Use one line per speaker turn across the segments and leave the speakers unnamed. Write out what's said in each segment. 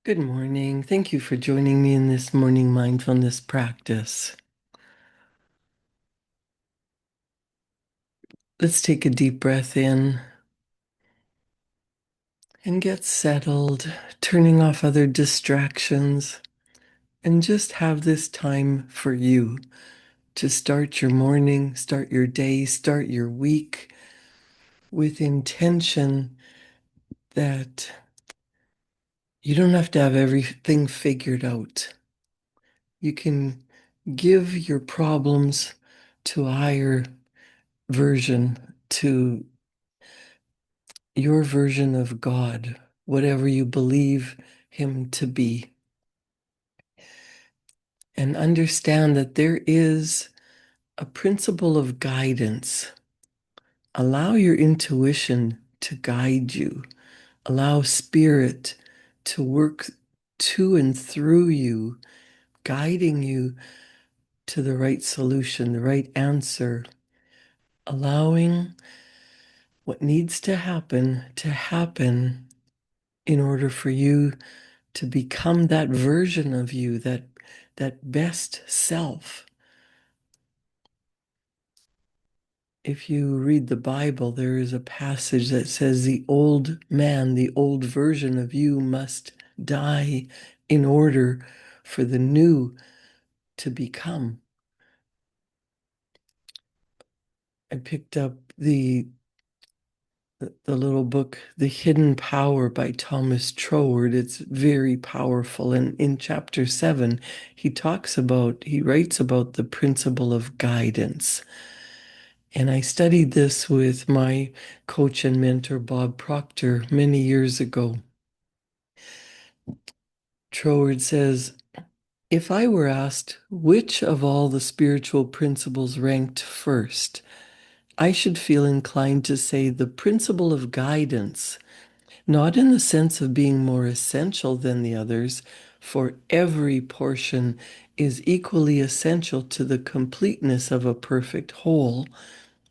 Good morning. Thank you for joining me in this morning mindfulness practice. Let's take a deep breath in and get settled, turning off other distractions, and just have this time for you to start your morning, start your day, start your week with intention that you don't have to have everything figured out. You can give your problems to a higher version, to your version of God, whatever you believe Him to be, and understand that there is a principle of guidance. Allow your intuition to guide you, allow Spirit to work to and through you, guiding you to the right solution, the right answer, allowing what needs to happen in order for you to become that version of you, that best self. If you read the Bible, there is a passage that says the old man, the old version of you must die in order for the new to become. I picked up the little book, The Hidden Power by Thomas Troward. It's very powerful. And in chapter 7, he writes about the principle of guidance. And I studied this with my coach and mentor, Bob Proctor, many years ago. Troward says, if I were asked which of all the spiritual principles ranked first, I should feel inclined to say the principle of guidance, not in the sense of being more essential than the others, for every portion is equally essential to the completeness of a perfect whole,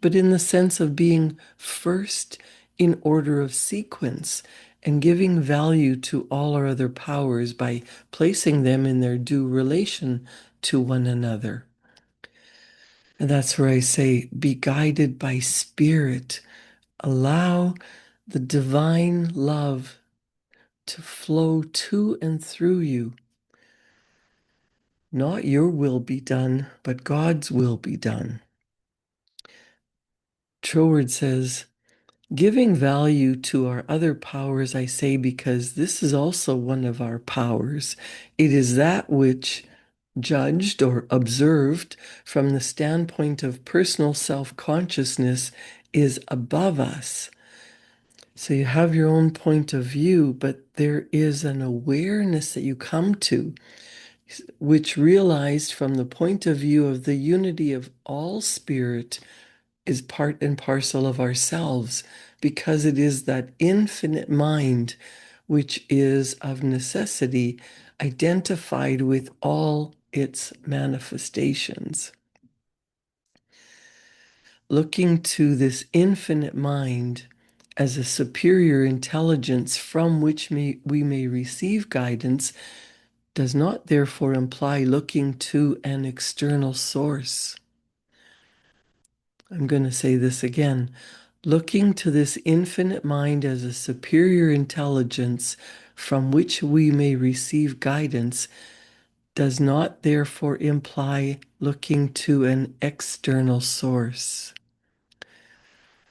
but in the sense of being first in order of sequence and giving value to all our other powers by placing them in their due relation to one another. And that's where I say, be guided by Spirit. Allow the divine love to flow to and through you. Not your will be done, but God's will be done. Troward says, giving value to our other powers, I say, because this is also one of our powers. It is that which, judged or observed from the standpoint of personal self-consciousness, is above us. So you have your own point of view, but there is an awareness that you come to, which realized from the point of view of the unity of all spirit is part and parcel of ourselves, because it is that infinite mind which is of necessity identified with all its manifestations. Looking to this infinite mind as a superior intelligence from which we may receive guidance does not therefore imply looking to an external source. I'm going to say this again. Looking to this infinite mind as a superior intelligence from which we may receive guidance does not therefore imply looking to an external source.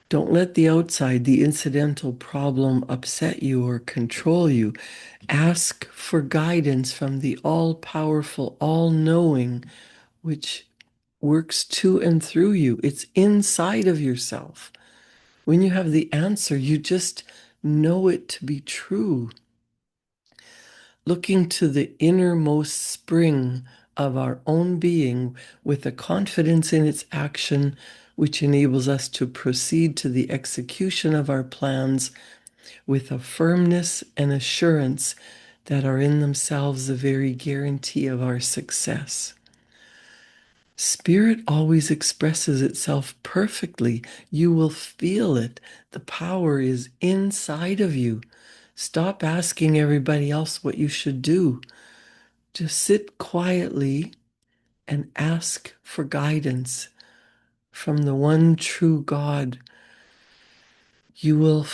Don't let the outside, the incidental problem upset you or control you. Ask for guidance from the all-powerful, all-knowing, which works to and through you. It's inside of yourself. When you have the answer, you just know it to be true. Looking to the innermost spring of our own being with a confidence in its action, which enables us to proceed to the execution of our plans with a firmness and assurance that are in themselves the very guarantee of our success. Spirit always expresses itself perfectly. You will feel it. The power is inside of you. Stop asking everybody else what you should do. Just sit quietly and ask for guidance from the one true God. You will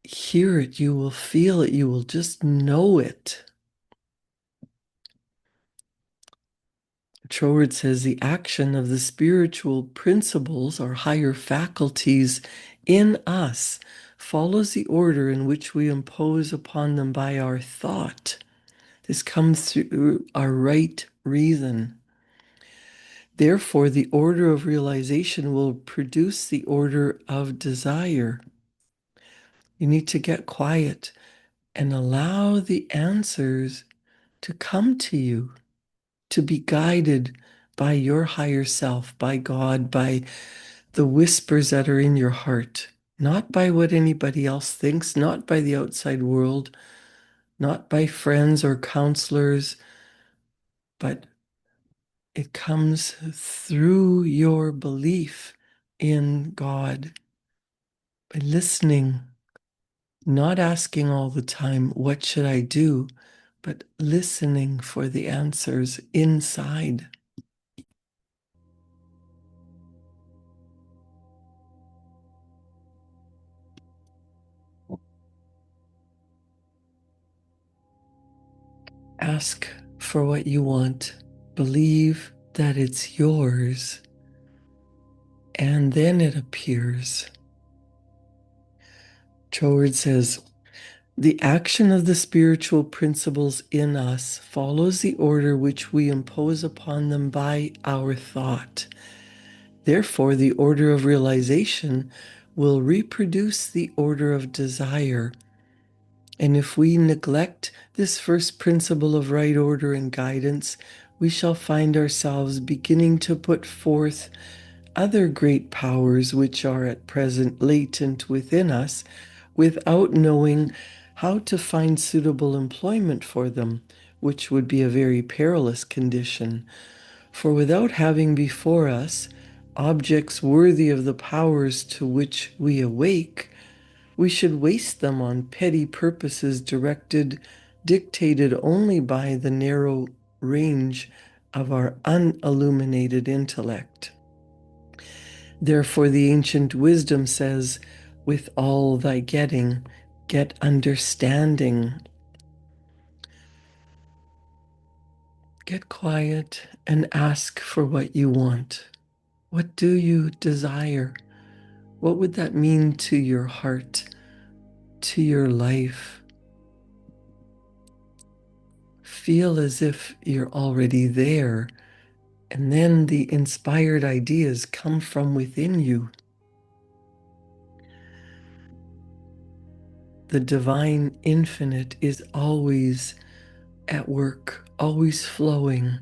hear it, you will feel it, you will just know it. Troward says the action of the spiritual principles or higher faculties in us follows the order in which we impose upon them by our thought. This comes through our right reason. Therefore, the order of realization will produce the order of desire. You need to get quiet and allow the answers to come to you, to be guided by your higher self, by God, by the whispers that are in your heart, not by what anybody else thinks, not by the outside world, not by friends or counselors, but it comes through your belief in God, by listening, not asking all the time, what should I do? But listening for the answers inside. Ask for what you want. Believe that it's yours, and then it appears. Troward says, the action of the spiritual principles in us follows the order which we impose upon them by our thought. Therefore, the order of realization will reproduce the order of desire. And if we neglect this first principle of right order and guidance, we shall find ourselves beginning to put forth other great powers which are at present latent within us without knowing how to find suitable employment for them, which would be a very perilous condition. For without having before us objects worthy of the powers to which we awake, we should waste them on petty purposes dictated only by the narrow range of our unilluminated intellect. Therefore, the ancient wisdom says, with all thy getting, get understanding. Get quiet and ask for what you want. What do you desire? What would that mean to your heart, to your life? Feel as if you're already there, and then the inspired ideas come from within you. The divine infinite is always at work, always flowing.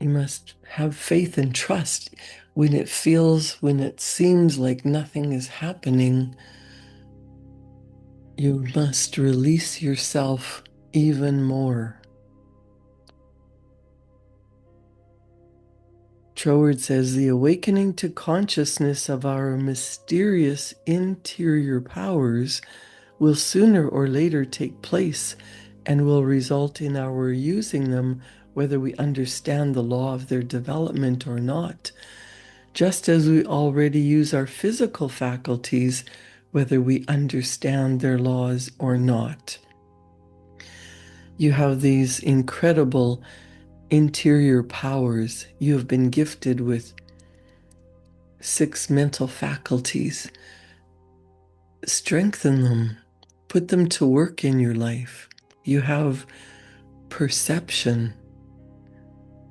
You must have faith and trust when it seems like nothing is happening. You must release yourself even more. Troward says the awakening to consciousness of our mysterious interior powers will sooner or later take place and will result in our using them whether we understand the law of their development or not, just as we already use our physical faculties whether we understand their laws or not. You have these incredible interior powers. You have been gifted with 6 mental faculties. Strengthen them, put them to work in your life. You have perception.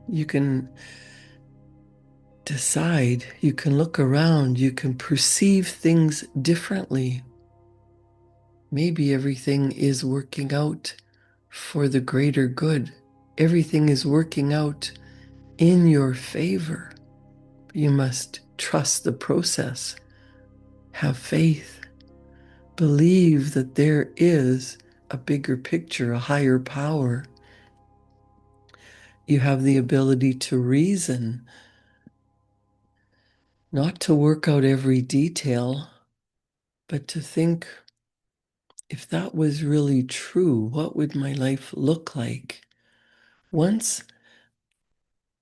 You can decide, you can look around, you can perceive things differently. Maybe everything is working out for the greater good. Everything is working out in your favor. You must trust the process. Have faith. Believe that there is a bigger picture, a higher power. You have the ability to reason, not to work out every detail, but to think if that was really true, what would my life look like? Once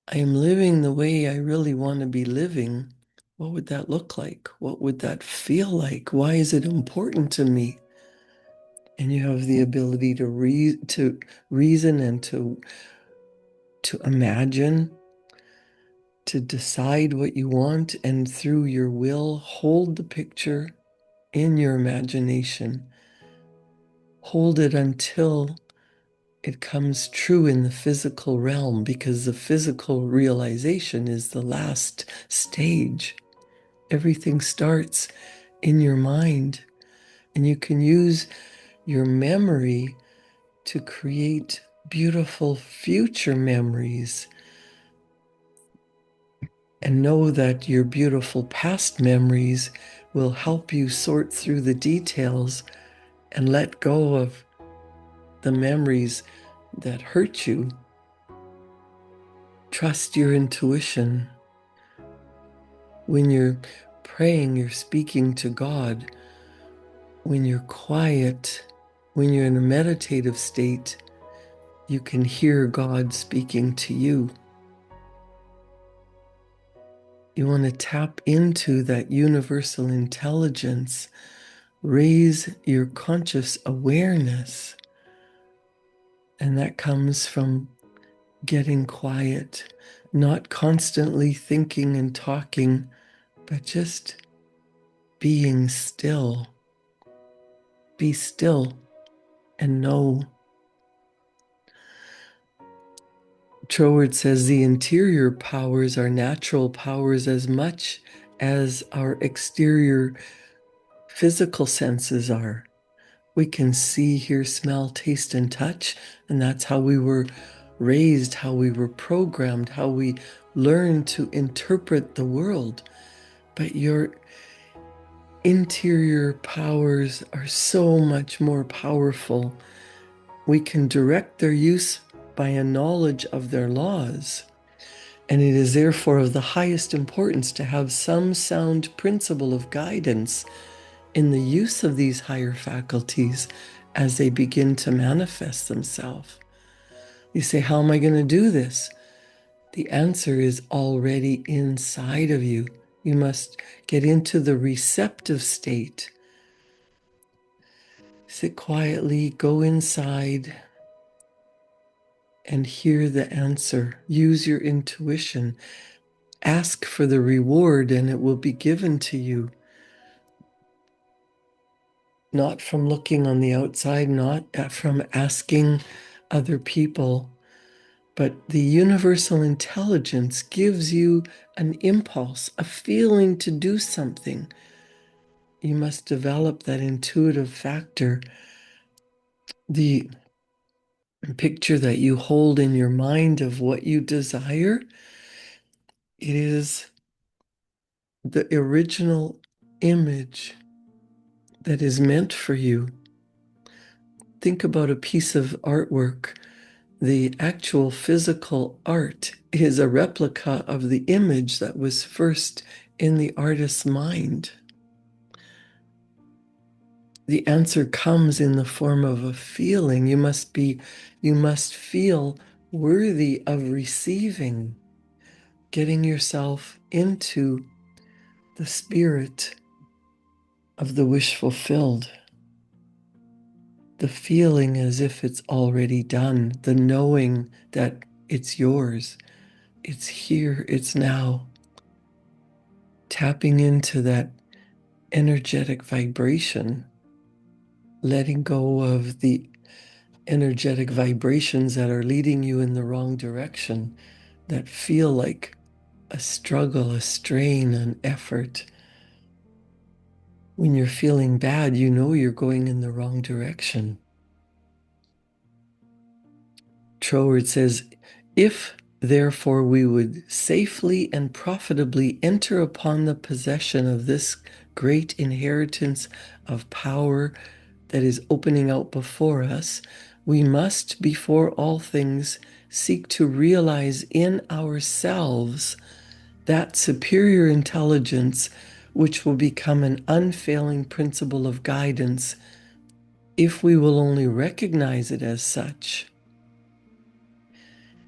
I am living the way I really want to be living, what would that look like? What would that feel like? Why is it important to me? And you have the ability to reason and to imagine, to decide what you want, and through your will, hold the picture in your imagination. Hold it until it comes true in the physical realm, because the physical realization is the last stage. Everything starts in your mind, and you can use your memory to create beautiful future memories, and know that your beautiful past memories will help you sort through the details and let go of the memories that hurt you. Trust your intuition. When you're praying, you're speaking to God. When you're quiet, when you're in a meditative state, you can hear God speaking to you. You want to tap into that universal intelligence, raise your conscious awareness, and that comes from getting quiet, not constantly thinking and talking, but just being still. Be still and know. Troward says the interior powers are natural powers as much as our exterior physical senses are. We can see, hear, smell, taste, and touch, and that's how we were raised, how we were programmed, how we learned to interpret the world. But your interior powers are so much more powerful. We can direct their use by a knowledge of their laws. And it is therefore of the highest importance to have some sound principle of guidance in the use of these higher faculties as they begin to manifest themselves. You say, how am I going to do this? The answer is already inside of you. You must get into the receptive state. Sit quietly, go inside, and hear the answer. Use your intuition. Ask for the reward, and it will be given to you. Not from looking on the outside, not from asking other people, but the universal intelligence gives you an impulse, a feeling to do something. You must develop that intuitive factor. The picture that you hold in your mind of what you desire, it is the original image that is meant for you. Think about a piece of artwork. The actual physical art is a replica of the image that was first in the artist's mind. The answer comes in the form of a feeling. You must feel worthy of receiving, getting yourself into the spirit of the wish fulfilled. The feeling as if it's already done, the knowing that it's yours, it's here, it's now. Tapping into that energetic vibration, letting go of the energetic vibrations that are leading you in the wrong direction, that feel like a struggle, a strain, an effort. When you're feeling bad, you know you're going in the wrong direction. Troward says, if therefore we would safely and profitably enter upon the possession of this great inheritance of power that is opening out before us, we must, before all things, seek to realize in ourselves that superior intelligence which will become an unfailing principle of guidance if we will only recognize it as such.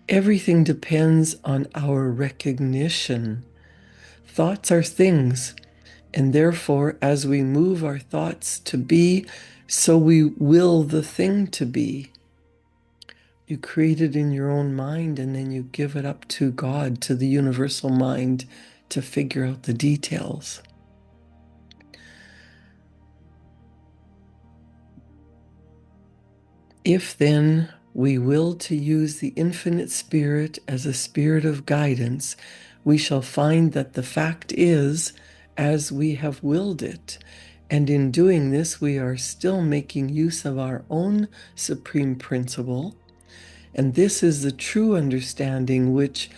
Everything depends on our recognition. Thoughts are things, and therefore, as we move our thoughts to be, so we will the thing to be. You create it in your own mind, and then you give it up to God, to the universal mind, to figure out the details. If then we will to use the infinite spirit as a spirit of guidance, we shall find that the fact is as we have willed it. And in doing this, we are still making use of our own supreme principle. And this is the true understanding which,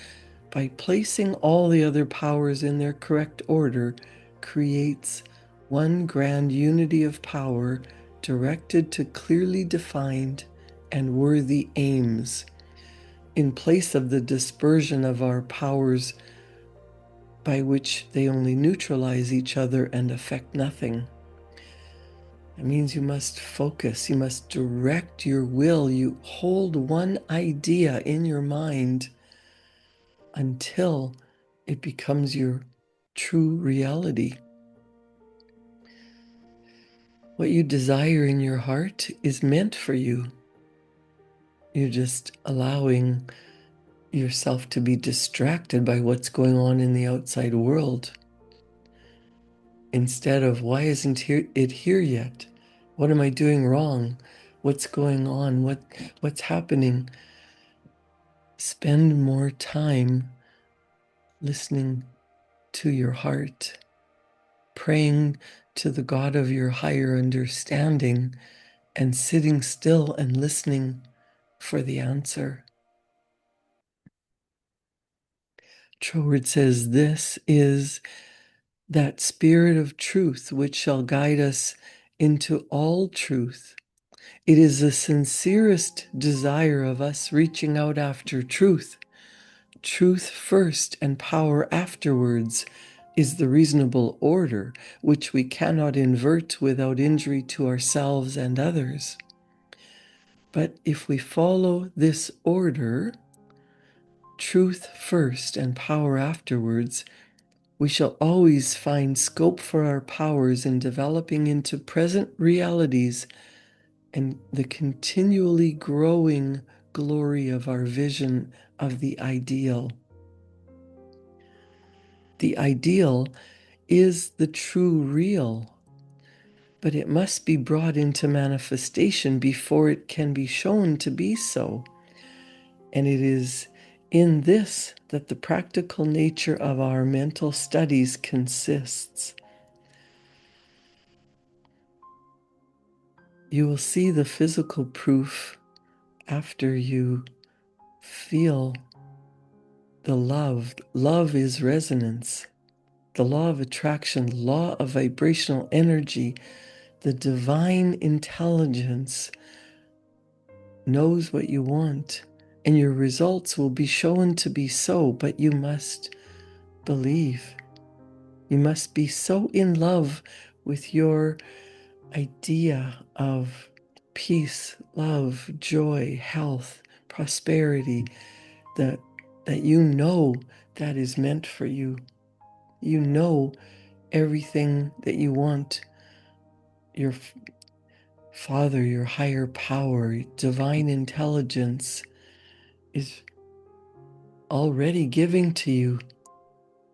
by placing all the other powers in their correct order, creates one grand unity of power directed to clearly defined and worthy aims, in place of the dispersion of our powers by which they only neutralize each other and affect nothing. It means you must focus, you must direct your will, you hold one idea in your mind until it becomes your true reality. What you desire in your heart is meant for you. You're just allowing yourself to be distracted by what's going on in the outside world. Instead of, why isn't it here yet? What am I doing wrong? What's going on? What's happening? Spend more time listening to your heart, praying to the God of your higher understanding, and sitting still and listening for the answer. Troward says, this is that spirit of truth which shall guide us into all truth. It is the sincerest desire of us reaching out after truth. Truth first and power afterwards is the reasonable order, which we cannot invert without injury to ourselves and others. But if we follow this order, truth first and power afterwards, we shall always find scope for our powers in developing into present realities and the continually growing glory of our vision of the ideal. The ideal is the true real, but it must be brought into manifestation before it can be shown to be so. And it is in this that the practical nature of our mental studies consists. You will see the physical proof after you feel the love. Love is resonance. The law of attraction, law of vibrational energy, the divine intelligence knows what you want, and your results will be shown to be so, but you must believe. You must be so in love with your idea of peace, love, joy, health, prosperity, that you know that is meant for you. You know everything that you want. Your Father, your higher power, divine intelligence is already giving to you,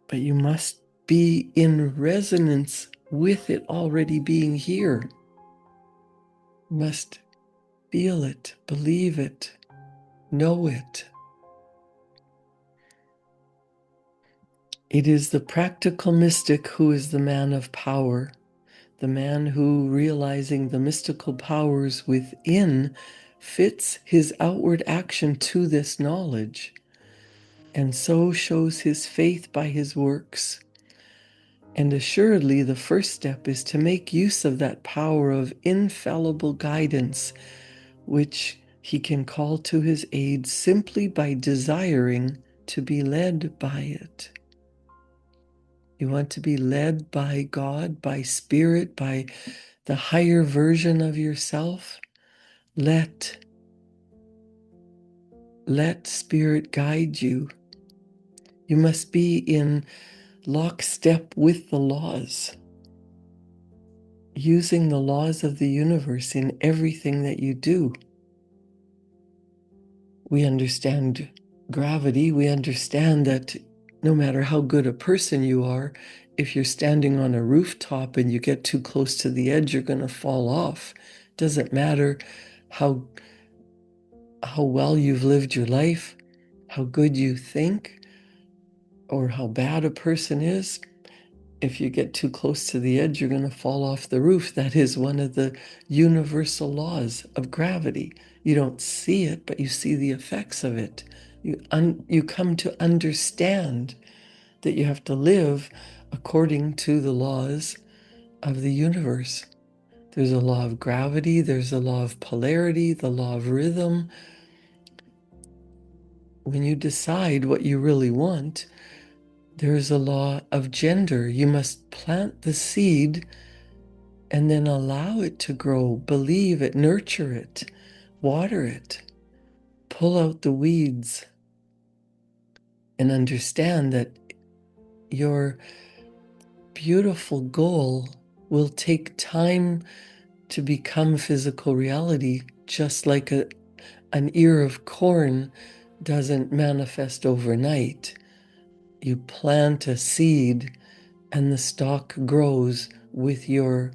but you must be in resonance with it already being here. You must feel it, believe it, know it. It is the practical mystic who is the man of power, the man who, realizing the mystical powers within, fits his outward action to this knowledge, and so shows his faith by his works. And assuredly, the first step is to make use of that power of infallible guidance, which he can call to his aid simply by desiring to be led by it. You want to be led by God, by Spirit, by the higher version of yourself, let spirit guide you. You must be in lockstep with the laws, using the laws of the universe in everything that you do. We understand gravity. We understand that no matter how good a person you are, if you're standing on a rooftop and you get too close to the edge, you're going to fall off. Doesn't matter how well you've lived your life, how good you think, or how bad a person is. If you get too close to the edge, you're going to fall off the roof. That is one of the universal laws of gravity. You don't see it, but you see the effects of it. You come to understand that you have to live according to the laws of the universe. There's a law of gravity, there's a law of polarity, the law of rhythm. When you decide what you really want, there's a law of gender. You must plant the seed and then allow it to grow, believe it, nurture it, water it, pull out the weeds, and understand that your beautiful goal will take time to become physical reality, just like an ear of corn doesn't manifest overnight. You plant a seed and the stalk grows with your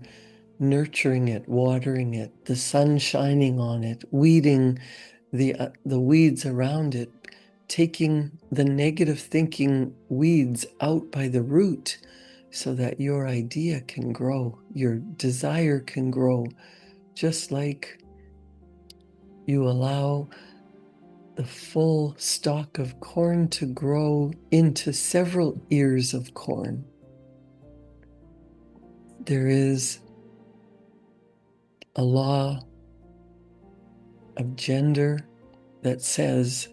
nurturing it, watering it, the sun shining on it, weeding the weeds around it, taking the negative thinking weeds out by the root so that your idea can grow, your desire can grow, just like you allow the full stalk of corn to grow into several ears of corn. There is a law of gender that says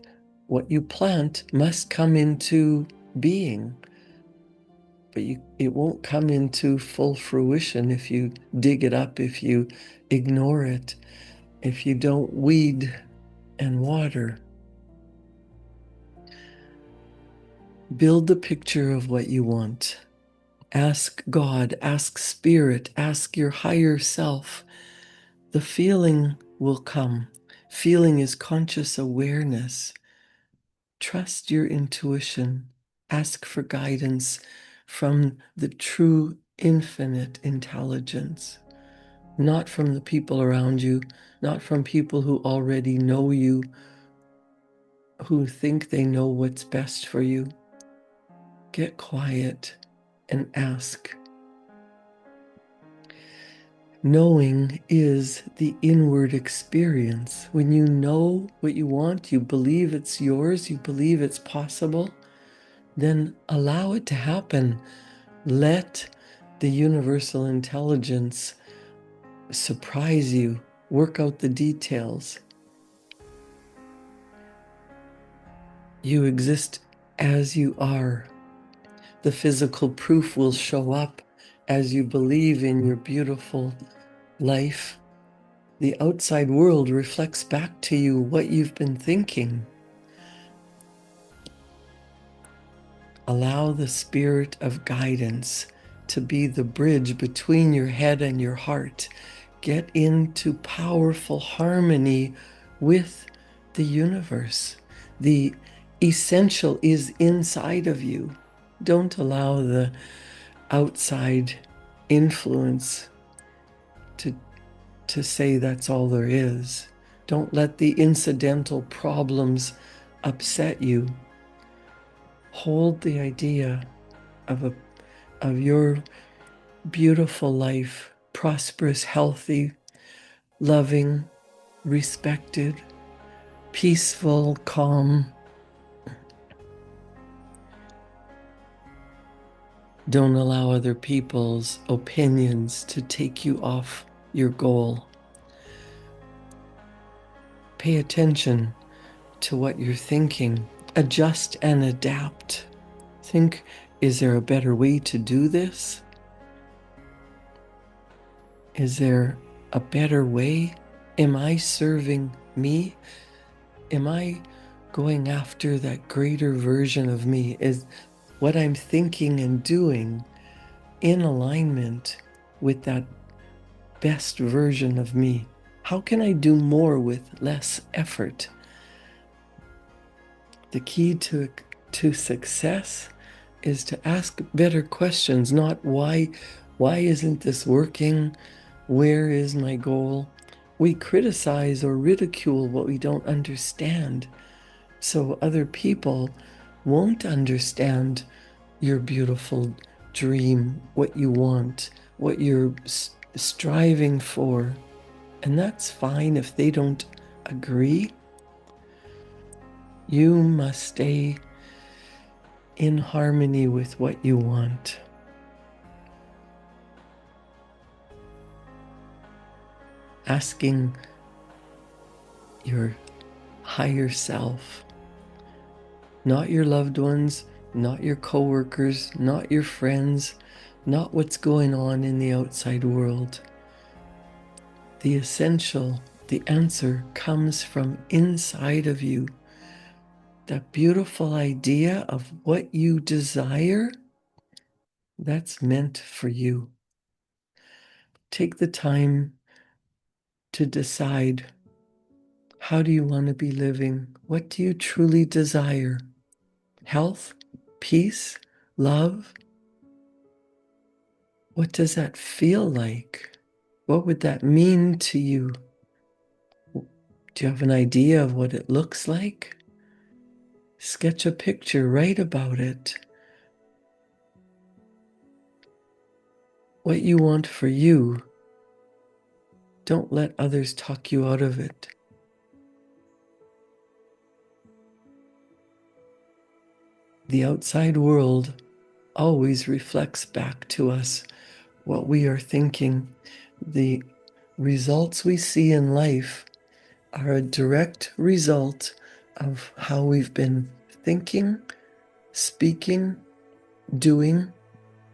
what you plant must come into being, but it won't come into full fruition if you dig it up, if you ignore it, if you don't weed and water. Build the picture of what you want. Ask God, ask Spirit, ask your higher self. The feeling will come. Feeling is conscious awareness. Trust your intuition. Ask for guidance from the true infinite intelligence, not from the people around you, not from people who already know you, who think they know what's best for you. Get quiet and ask. Knowing is the inward experience. When you know what you want, you believe it's yours, you believe it's possible, then allow it to happen. Let the universal intelligence surprise you, work out the details. You exist as you are. The physical proof will show up as you believe in your beautiful life. The outside world reflects back to you what you've been thinking. Allow the spirit of guidance to be the bridge between your head and your heart. Get into powerful harmony with the universe. The essential is inside of you. Don't allow the outside influence to say that's all there is. Don't let the incidental problems upset you. Hold the idea of your beautiful life, prosperous, healthy, loving, respected, peaceful, calm. Don't allow other people's opinions to take you off your goal. Pay attention to what you're thinking. Adjust and adapt. Think, is there a better way to do this? Is there a better way? Am I serving me? Am I going after that greater version of me? Is what I'm thinking and doing in alignment with that best version of me? How can I do more with less effort? The key to success is to ask better questions, not why isn't this working? Where is my goal? We criticize or ridicule what we don't understand. So other people won't understand your beautiful dream, what you want, what you're striving for. And that's fine if they don't agree. You must stay in harmony with what you want. Asking your higher self, not your loved ones, not your coworkers, not your friends, not what's going on in the outside world. The essential, the answer comes from inside of you. That beautiful idea of what you desire, that's meant for you. Take the time to decide, how do you want to be living? What do you truly desire? Health, peace, love? What does that feel like? What would that mean to you? Do you have an idea of what it looks like? Sketch a picture, write about it. What you want for you, don't let others talk you out of it. The outside world always reflects back to us what we are thinking. The results we see in life are a direct result of how we've been thinking, speaking, doing,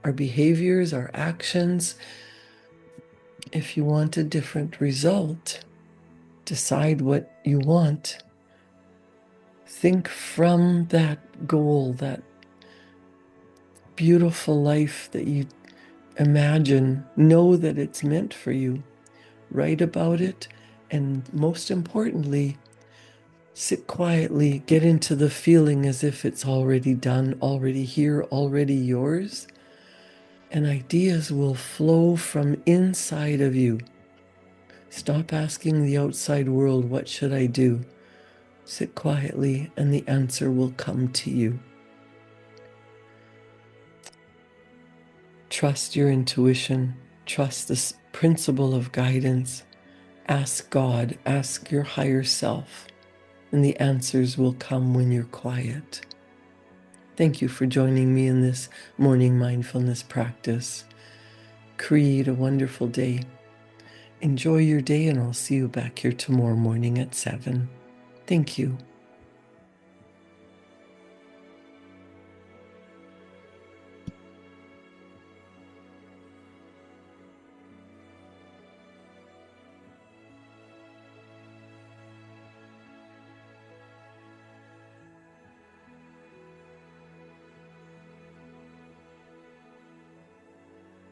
our behaviors, our actions. If you want a different result, decide what you want. Think from that goal, that beautiful life that you imagine. Know that it's meant for you. Write about it, and most importantly, sit quietly, get into the feeling as if it's already done, already here, already yours. And ideas will flow from inside of you. Stop asking the outside world, what should I do? Sit quietly and the answer will come to you. Trust your intuition. Trust this principle of guidance. Ask God, ask your higher self, and the answers will come when you're quiet. Thank you for joining me in this morning mindfulness practice. Create a wonderful day. Enjoy your day, and I'll see you back here tomorrow morning at 7. Thank you.